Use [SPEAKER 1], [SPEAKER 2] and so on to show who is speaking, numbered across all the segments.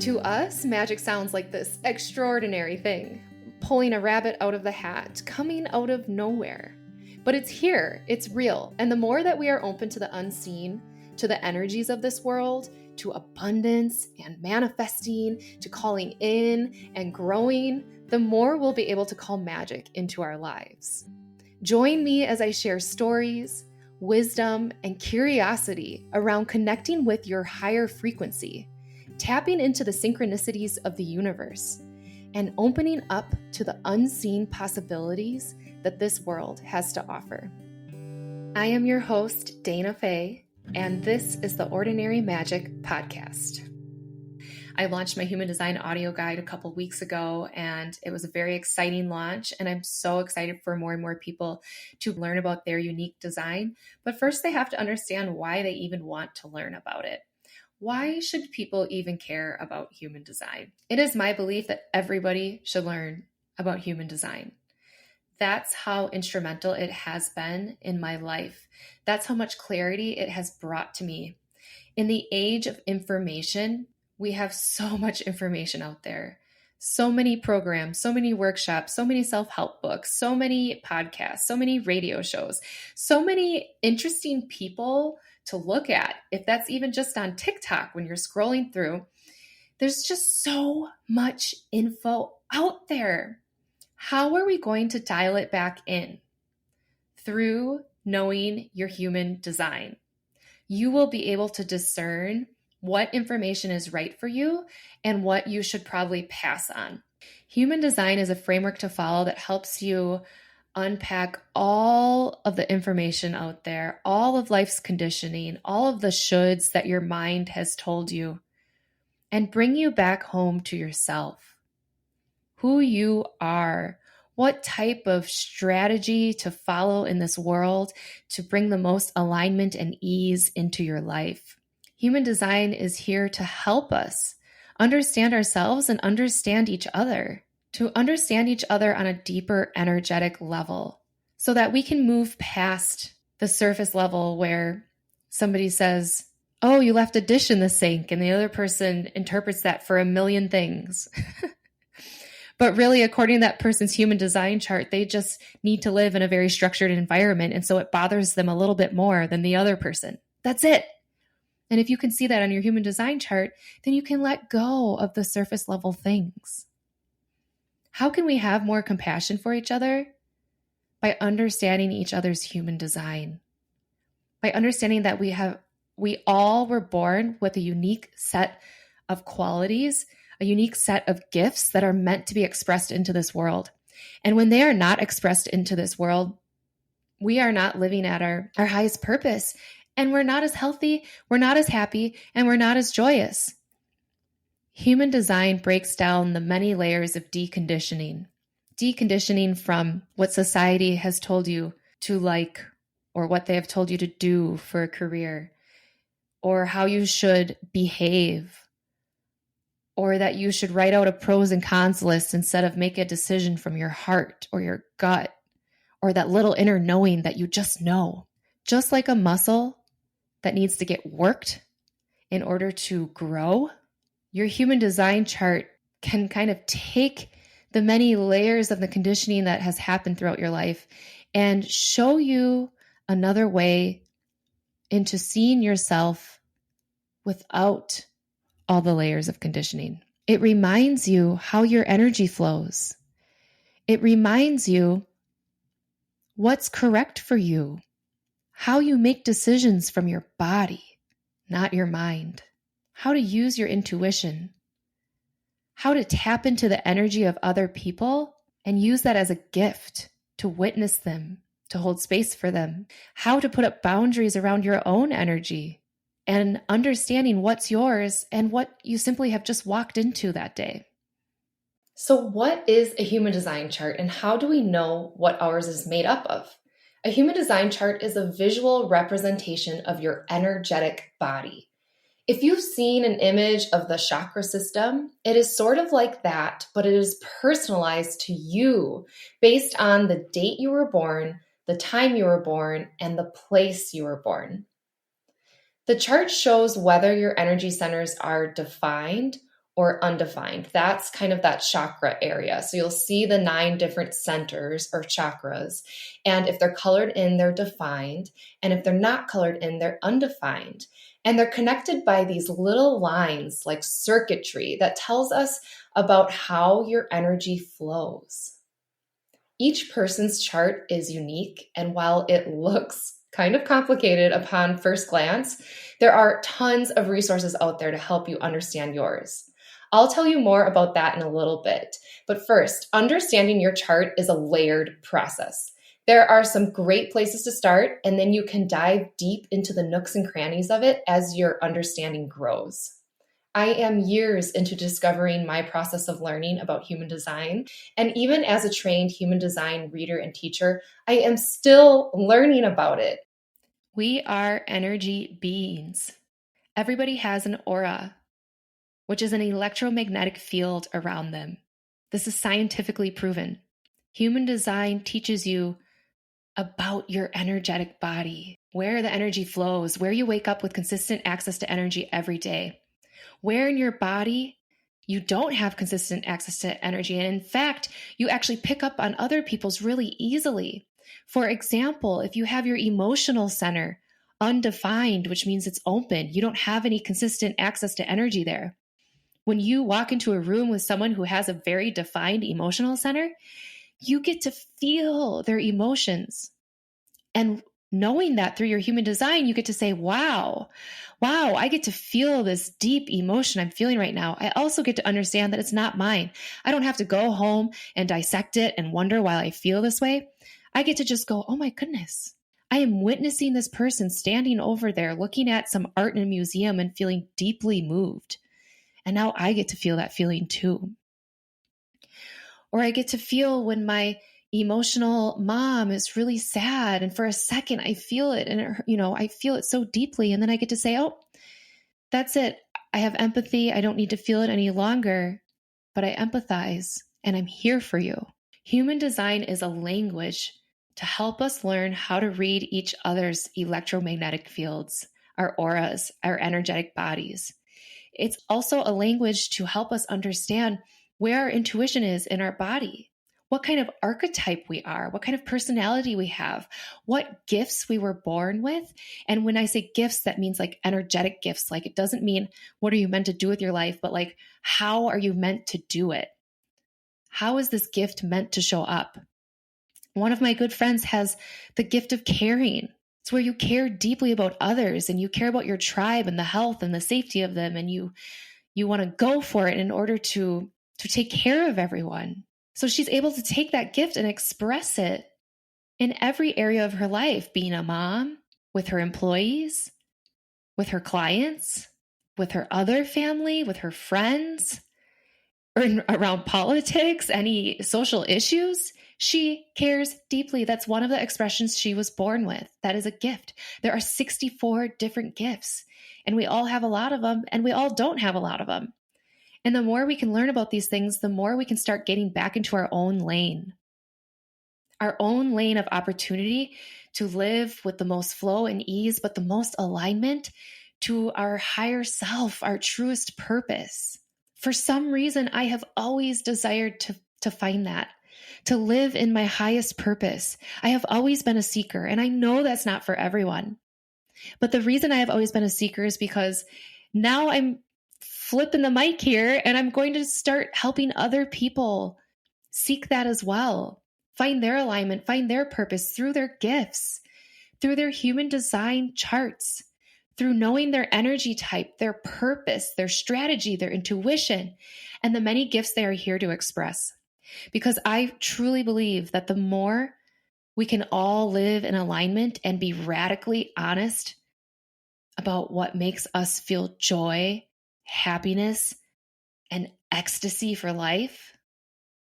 [SPEAKER 1] To us, magic sounds like this extraordinary thing, pulling a rabbit out of the hat, coming out of nowhere. But it's here, it's real, and the more that we are open to the unseen, to the energies of this world, to abundance and manifesting, to calling in and growing, the more we'll be able to call magic into our lives. Join me as I share stories, wisdom, and curiosity around connecting with your higher frequency, tapping into the synchronicities of the universe, and opening up to the unseen possibilities that this world has to offer. I am your host, Dayna Faye, and this is the Ordinary Magic Podcast. I launched my human design audio guide a couple weeks ago, and it was a very exciting launch, and I'm so excited for more and more people to learn about their unique design. But first, they have to understand why they even want to learn about it. Why should people even care about human design? It is my belief that everybody should learn about human design. That's how instrumental it has been in my life. That's how much clarity it has brought to me. In the age of information, we have so much information out there. So many programs, so many workshops, so many self-help books, so many podcasts, so many radio shows, so many interesting people to look at. If that's even just on TikTok when you're scrolling through, there's just so much info out there. How are we going to dial it back in? Through knowing your human design. You will be able to discern what information is right for you and what you should probably pass on. Human design is a framework to follow that helps you unpack all of the information out there, all of life's conditioning, all of the shoulds that your mind has told you, and bring you back home to yourself. Who you are, what type of strategy to follow in this world to bring the most alignment and ease into your life. Human design is here to help us understand ourselves and understand each other, to understand each other on a deeper energetic level so that we can move past the surface level where somebody says, "Oh, you left a dish in the sink," and the other person interprets that for a million things. But really, according to that person's human design chart, they just need to live in a very structured environment, and so it bothers them a little bit more than the other person. That's it. And if you can see that on your human design chart, then you can let go of the surface level things. How can we have more compassion for each other? By understanding each other's human design. By understanding that we all were born with a unique set of qualities, a unique set of gifts that are meant to be expressed into this world. And when they are not expressed into this world, we are not living at our highest purpose. And we're not as healthy, we're not as happy, and we're not as joyous. Human design breaks down the many layers of deconditioning. Deconditioning from what society has told you to like, or what they have told you to do for a career, or how you should behave, or that you should write out a pros and cons list instead of make a decision from your heart or your gut, or that little inner knowing that you just know. Just like a muscle that needs to get worked in order to grow, your human design chart can kind of take the many layers of the conditioning that has happened throughout your life and show you another way into seeing yourself without all the layers of conditioning. It reminds you how your energy flows. It reminds you what's correct for you, how you make decisions from your body, not your mind, how to use your intuition, how to tap into the energy of other people and use that as a gift to witness them, to hold space for them, how to put up boundaries around your own energy, and understanding what's yours and what you simply have just walked into that day. So what is a human design chart and how do we know what ours is made up of? A human design chart is a visual representation of your energetic body. If you've seen an image of the chakra system, it is sort of like that, but it is personalized to you based on the date you were born, the time you were born, and the place you were born. The chart shows whether your energy centers are defined or undefined. That's kind of that chakra area. So you'll see the 9 different centers or chakras. And if they're colored in, they're defined. And if they're not colored in, they're undefined. And they're connected by these little lines like circuitry that tells us about how your energy flows. Each person's chart is unique, and while it looks kind of complicated upon first glance, there are tons of resources out there to help you understand yours. I'll tell you more about that in a little bit. But first, understanding your chart is a layered process. There are some great places to start, and then you can dive deep into the nooks and crannies of it as your understanding grows. I am years into discovering my process of learning about human design. And even as a trained human design reader and teacher, I am still learning about it. We are energy beings. Everybody has an aura, which is an electromagnetic field around them. This is scientifically proven. Human design teaches you about your energetic body, where the energy flows, where you wake up with consistent access to energy every day. Where in your body you don't have consistent access to energy. And in fact, you actually pick up on other people's really easily. For example, if you have your emotional center undefined, which means it's open, you don't have any consistent access to energy there. When you walk into a room with someone who has a very defined emotional center, you get to feel their emotions. And knowing that through your human design, you get to say, wow, I get to feel this deep emotion I'm feeling right now. I also get to understand that it's not mine. I don't have to go home and dissect it and wonder why I feel this way. I get to just go, oh my goodness, I am witnessing this person standing over there looking at some art in a museum and feeling deeply moved. And now I get to feel that feeling too. Or I get to feel when my emotional mom is really sad, and for a second I feel it, and I feel it so deeply, and then I get to say, oh, that's it. I have empathy. I don't need to feel it any longer, but I empathize and I'm here for you. Human design is a language to help us learn how to read each other's electromagnetic fields, our auras, our energetic bodies. It's also a language to help us understand where our intuition is in our body, what kind of archetype we are, what kind of personality we have, what gifts we were born with. And when I say gifts, that means like energetic gifts. Like it doesn't mean what are you meant to do with your life, but like how are you meant to do it? How is this gift meant to show up? One of my good friends has the gift of caring. It's where you care deeply about others and you care about your tribe and the health and the safety of them. And you want to go for it in order to take care of everyone. So she's able to take that gift and express it in every area of her life, being a mom, with her employees, with her clients, with her other family, with her friends, or around politics, any social issues. She cares deeply. That's one of the expressions she was born with. That is a gift. There are 64 different gifts, and we all have a lot of them, and we all don't have a lot of them. And the more we can learn about these things, the more we can start getting back into our own lane of opportunity to live with the most flow and ease, but the most alignment to our higher self, our truest purpose. For some reason, I have always desired to find that, to live in my highest purpose. I have always been a seeker, and I know that's not for everyone. But the reason I have always been a seeker is because now I'm flipping the mic here and I'm going to start helping other people seek that as well. Find their alignment, find their purpose through their gifts, through their human design charts, through knowing their energy type, their purpose, their strategy, their intuition, and the many gifts they are here to express. Because I truly believe that the more we can all live in alignment and be radically honest about what makes us feel joy, happiness, and ecstasy for life,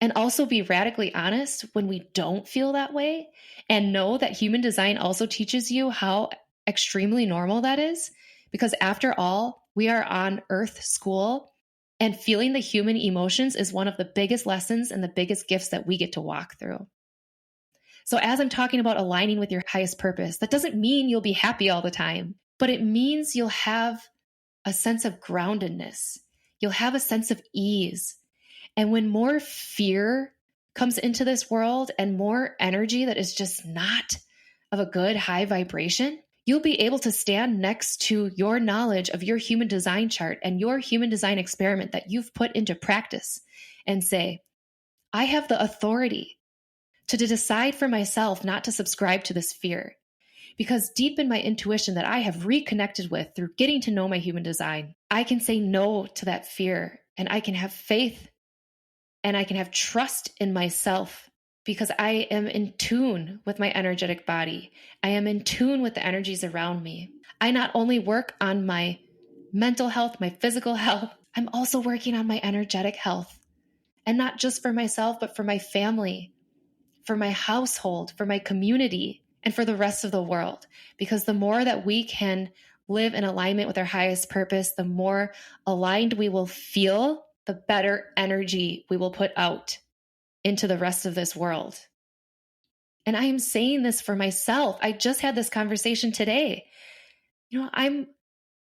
[SPEAKER 1] and also be radically honest when we don't feel that way, and know that human design also teaches you how extremely normal that is, because after all, we are on Earth school, and feeling the human emotions is one of the biggest lessons and the biggest gifts that we get to walk through. So as I'm talking about aligning with your highest purpose, that doesn't mean you'll be happy all the time, but it means you'll have a sense of groundedness. You'll have a sense of ease. And when more fear comes into this world and more energy that is just not of a good high vibration, you'll be able to stand next to your knowledge of your human design chart and your human design experiment that you've put into practice and say, I have the authority to decide for myself not to subscribe to this fear. Because deep in my intuition that I have reconnected with through getting to know my human design, I can say no to that fear and I can have faith and I can have trust in myself because I am in tune with my energetic body. I am in tune with the energies around me. I not only work on my mental health, my physical health, I'm also working on my energetic health. And not just for myself, but for my family, for my household, for my community, and for the rest of the world. Because the more that we can live in alignment with our highest purpose, the more aligned we will feel, the better energy we will put out into the rest of this world. And I am saying this for myself. I just had this conversation today. I'm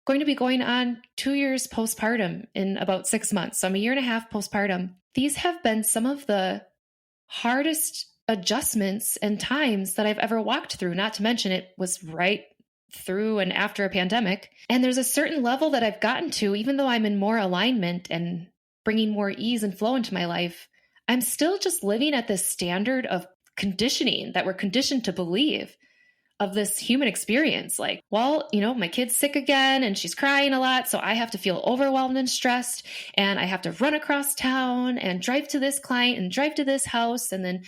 [SPEAKER 1] going to be going on 2 years postpartum in about 6 months. So I'm a year and a half postpartum. These have been some of the hardest adjustments and times that I've ever walked through, not to mention it was right through and after a pandemic. And there's a certain level that I've gotten to, even though I'm in more alignment and bringing more ease and flow into my life, I'm still just living at this standard of conditioning that we're conditioned to believe of this human experience. Like, well, my kid's sick again and she's crying a lot. So I have to feel overwhelmed and stressed and I have to run across town and drive to this client and drive to this house and then,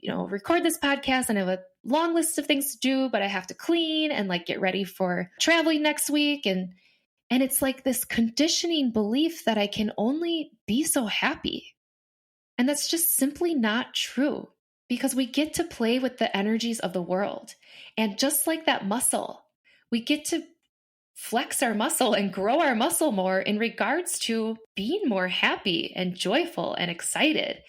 [SPEAKER 1] record this podcast and I have a long list of things to do, but I have to clean and get ready for traveling next week. And it's like this conditioning belief that I can only be so happy. And that's just simply not true. Because we get to play with the energies of the world. And just like that muscle, we get to flex our muscle and grow our muscle more in regards to being more happy and joyful and excited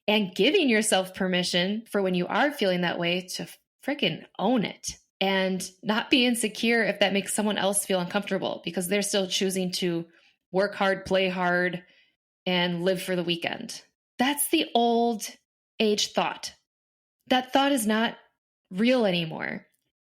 [SPEAKER 1] and giving yourself permission for when you are feeling that way to freaking own it and not be insecure if that makes someone else feel uncomfortable because they're still choosing to work hard, play hard, and live for the weekend. That's the old age thought. That thought is not real anymore.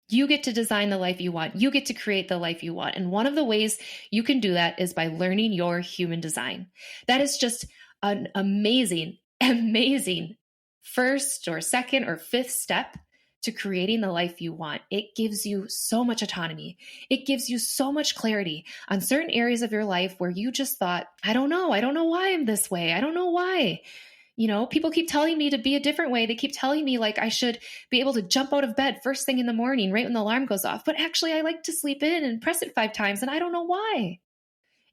[SPEAKER 1] You get to design the life you want. You get to create the life you want. And one of the ways you can do that is by learning your human design. That is just an amazing, amazing first or second or fifth step to creating the life you want. It gives you so much autonomy. It gives you so much clarity on certain areas of your life where you just thought, I don't know why I'm this way. I don't know why. People keep telling me to be a different way. They keep telling me I should be able to jump out of bed first thing in the morning, right when the alarm goes off. But actually I like to sleep in and press it 5 times and I don't know why.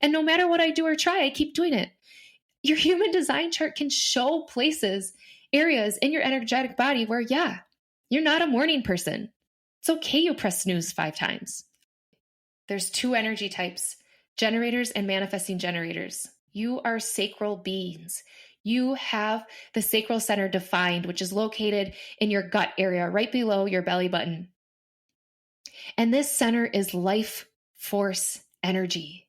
[SPEAKER 1] And no matter what I do or try, I keep doing it. Your human design chart can show places, areas in your energetic body where, you're not a morning person. It's okay you press snooze 5 times. There's 2 energy types, generators and manifesting generators. You are sacral beings. You have the sacral center defined, which is located in your gut area, right below your belly button. And this center is life force energy.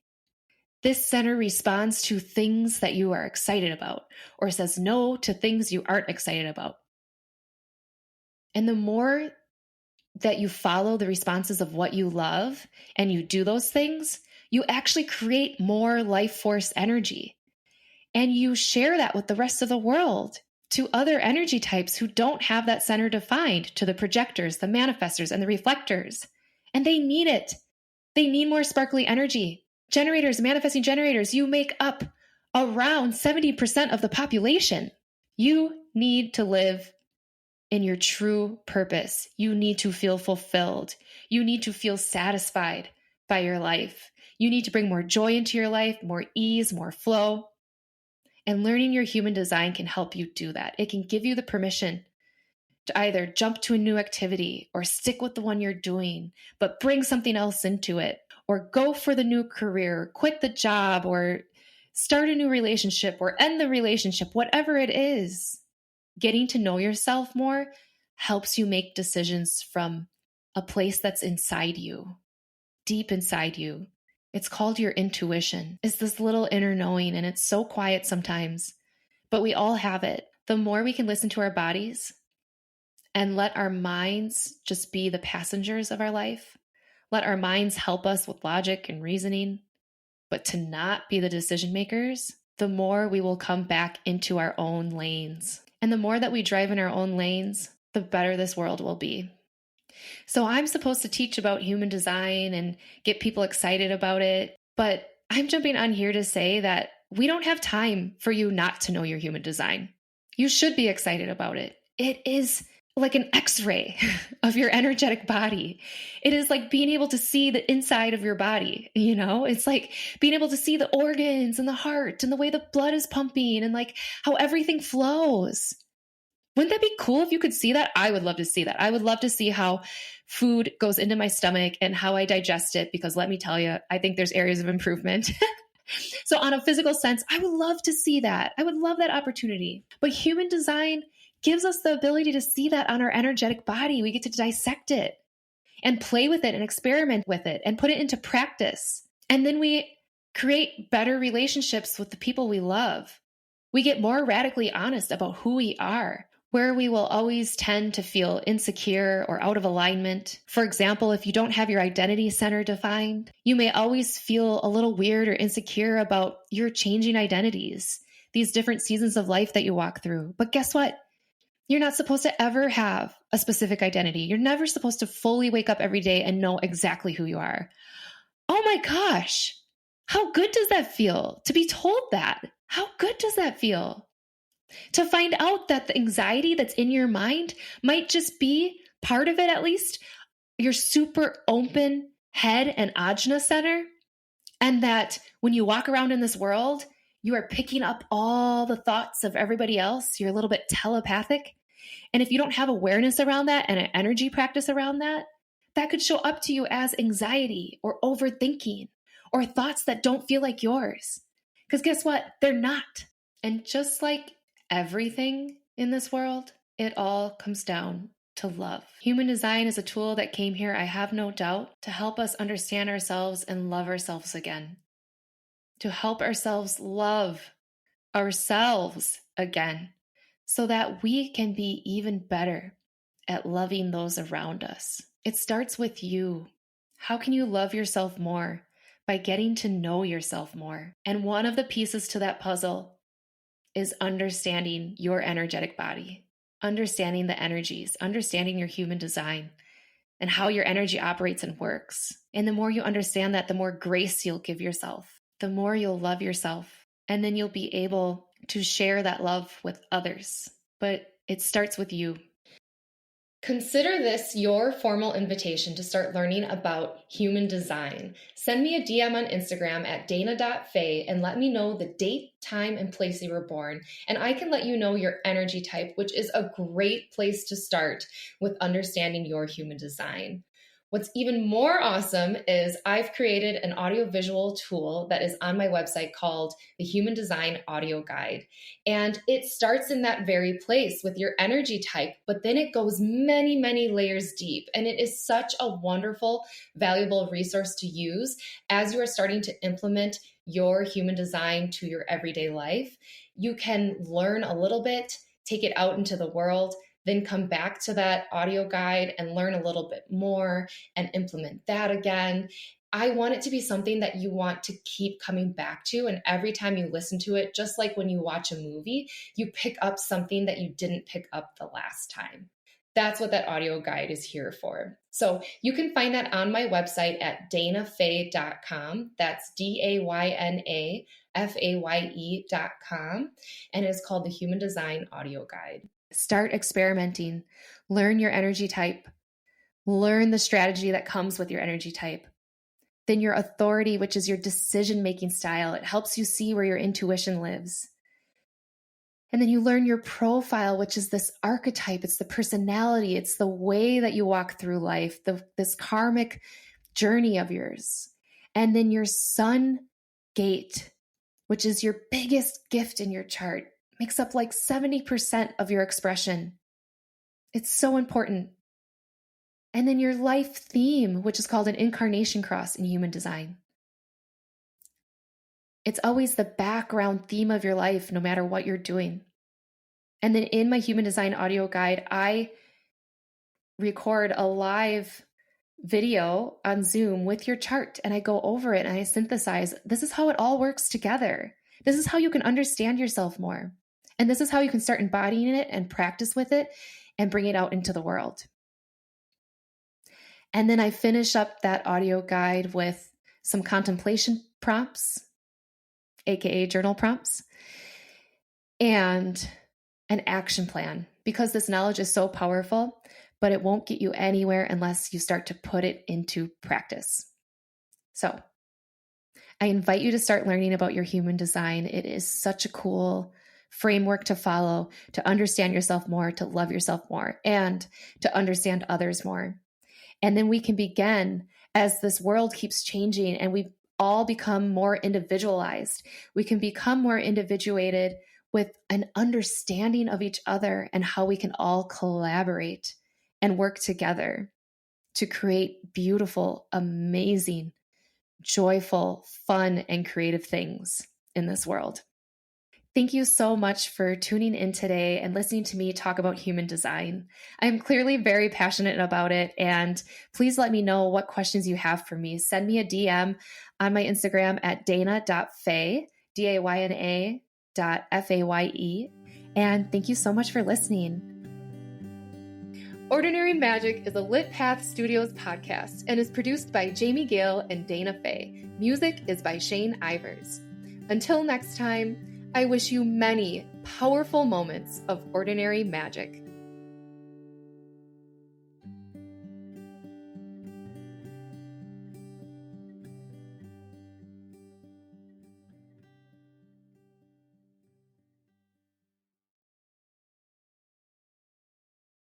[SPEAKER 1] This center responds to things that you are excited about or says no to things you aren't excited about. And the more that you follow the responses of what you love and you do those things, you actually create more life force energy. And you share that with the rest of the world to other energy types who don't have that center defined, to the projectors, the manifestors, and the reflectors. And they need it. They need more sparkly energy. Generators, manifesting generators, you make up around 70% of the population. You need to live in your true purpose. You need to feel fulfilled. You need to feel satisfied by your life. You need to bring more joy into your life, more ease, more flow. And learning your human design can help you do that. It can give you the permission to either jump to a new activity or stick with the one you're doing, but bring something else into it, or go for the new career, quit the job, or start a new relationship, or end the relationship, whatever it is. Getting to know yourself more helps you make decisions from a place that's inside you, deep inside you. It's called your intuition. It's this little inner knowing, and it's so quiet sometimes, but we all have it. The more we can listen to our bodies and let our minds just be the passengers of our life, let our minds help us with logic and reasoning, but to not be the decision makers, the more we will come back into our own lanes. And the more that we drive in our own lanes, the better this world will be. So I'm supposed to teach about human design and get people excited about it, but I'm jumping on here to say that we don't have time for you not to know your human design. You should be excited about it. It is like an x-ray of your energetic body. It is like being able to see the inside of your body, you know? It's like being able to see the organs and the heart and the way the blood is pumping and like how everything flows. Wouldn't that be cool if you could see that? I would love to see that. I would love to see how food goes into my stomach and how I digest it, because let me tell you, I think there's areas of improvement. So on a physical sense, I would love to see that. I would love that opportunity. But human design gives us the ability to see that on our energetic body. We get to dissect it and play with it and experiment with it and put it into practice. And then we create better relationships with the people we love. We get more radically honest about who we are, where we will always tend to feel insecure or out of alignment. For example, if you don't have your identity center defined, you may always feel a little weird or insecure about your changing identities, these different seasons of life that you walk through. But guess what? You're not supposed to ever have a specific identity. You're never supposed to fully wake up every day and know exactly who you are. Oh my gosh, how good does that feel to be told that? How good does that feel? To find out that the anxiety that's in your mind might just be part of it, at least, your super open head and ajna center. And that when you walk around in this world, you are picking up all the thoughts of everybody else. You're a little bit telepathic. And if you don't have awareness around that and an energy practice around that, that could show up to you as anxiety or overthinking or thoughts that don't feel like yours. Because guess what? They're not. And just like everything in this world, it all comes down to love. Human design is a tool that came here, I have no doubt, to help us understand ourselves and love ourselves again. To help ourselves love ourselves again, so that we can be even better at loving those around us. It starts with you. How can you love yourself more? By getting to know yourself more. And one of the pieces to that puzzle is understanding your energetic body, understanding the energies, understanding your human design, and how your energy operates and works. And the more you understand that, the more grace you'll give yourself, the more you'll love yourself, and then you'll be able to share that love with others. But it starts with you. Consider this your formal invitation to start learning about human design. Send me a DM on Instagram at Dayna.Faye and let me know the date, time, and place you were born. And I can let you know your energy type, which is a great place to start with understanding your human design. What's even more awesome is I've created an audiovisual tool that is on my website called the Human Design Audio Guide. And it starts in that very place with your energy type, but then it goes many, many layers deep. And it is such a wonderful, valuable resource to use as you are starting to implement your human design to your everyday life. You can learn a little bit, take it out into the world, then come back to that audio guide and learn a little bit more and implement that again. I want it to be something that you want to keep coming back to. And every time you listen to it, just like when you watch a movie, you pick up something that you didn't pick up the last time. That's what that audio guide is here for. So you can find that on my website at daynafaye.com. That's DAYNAFAYE.com. And it's called the Human Design Audio Guide. Start experimenting. Learn your energy type. Learn the strategy that comes with your energy type. Then your authority, which is your decision-making style. It helps you see where your intuition lives. And then you learn your profile, which is this archetype. It's the personality. It's the way that you walk through life, this karmic journey of yours. And then your sun gate, which is your biggest gift in your chart. Makes up like 70% of your expression. It's so important. And then your life theme, which is called an incarnation cross in human design. It's always the background theme of your life, no matter what you're doing. And then in my human design audio guide, I record a live video on Zoom with your chart, and I go over it and I synthesize. This is how it all works together. This is how you can understand yourself more. And this is how you can start embodying it and practice with it and bring it out into the world. And then I finish up that audio guide with some contemplation prompts, aka journal prompts, and an action plan, because this knowledge is so powerful, but it won't get you anywhere unless you start to put it into practice. So I invite you to start learning about your human design. It is such a cool framework to follow, to understand yourself more, to love yourself more, and to understand others more. And then we can begin, as this world keeps changing and we all become more individualized, we can become more individuated with an understanding of each other and how we can all collaborate and work together to create beautiful, amazing, joyful, fun, and creative things in this world. Thank you so much for tuning in today and listening to me talk about human design. I'm clearly very passionate about it, and please let me know what questions you have for me. Send me a DM on my Instagram at dayna.faye, Dayna.Faye. And thank you so much for listening. Ordinary Magic is a Lit Path Studios podcast and is produced by Jamie Gale and Dayna Faye. Music is by Shane Ivers. Until next time, I wish you many powerful moments of ordinary magic.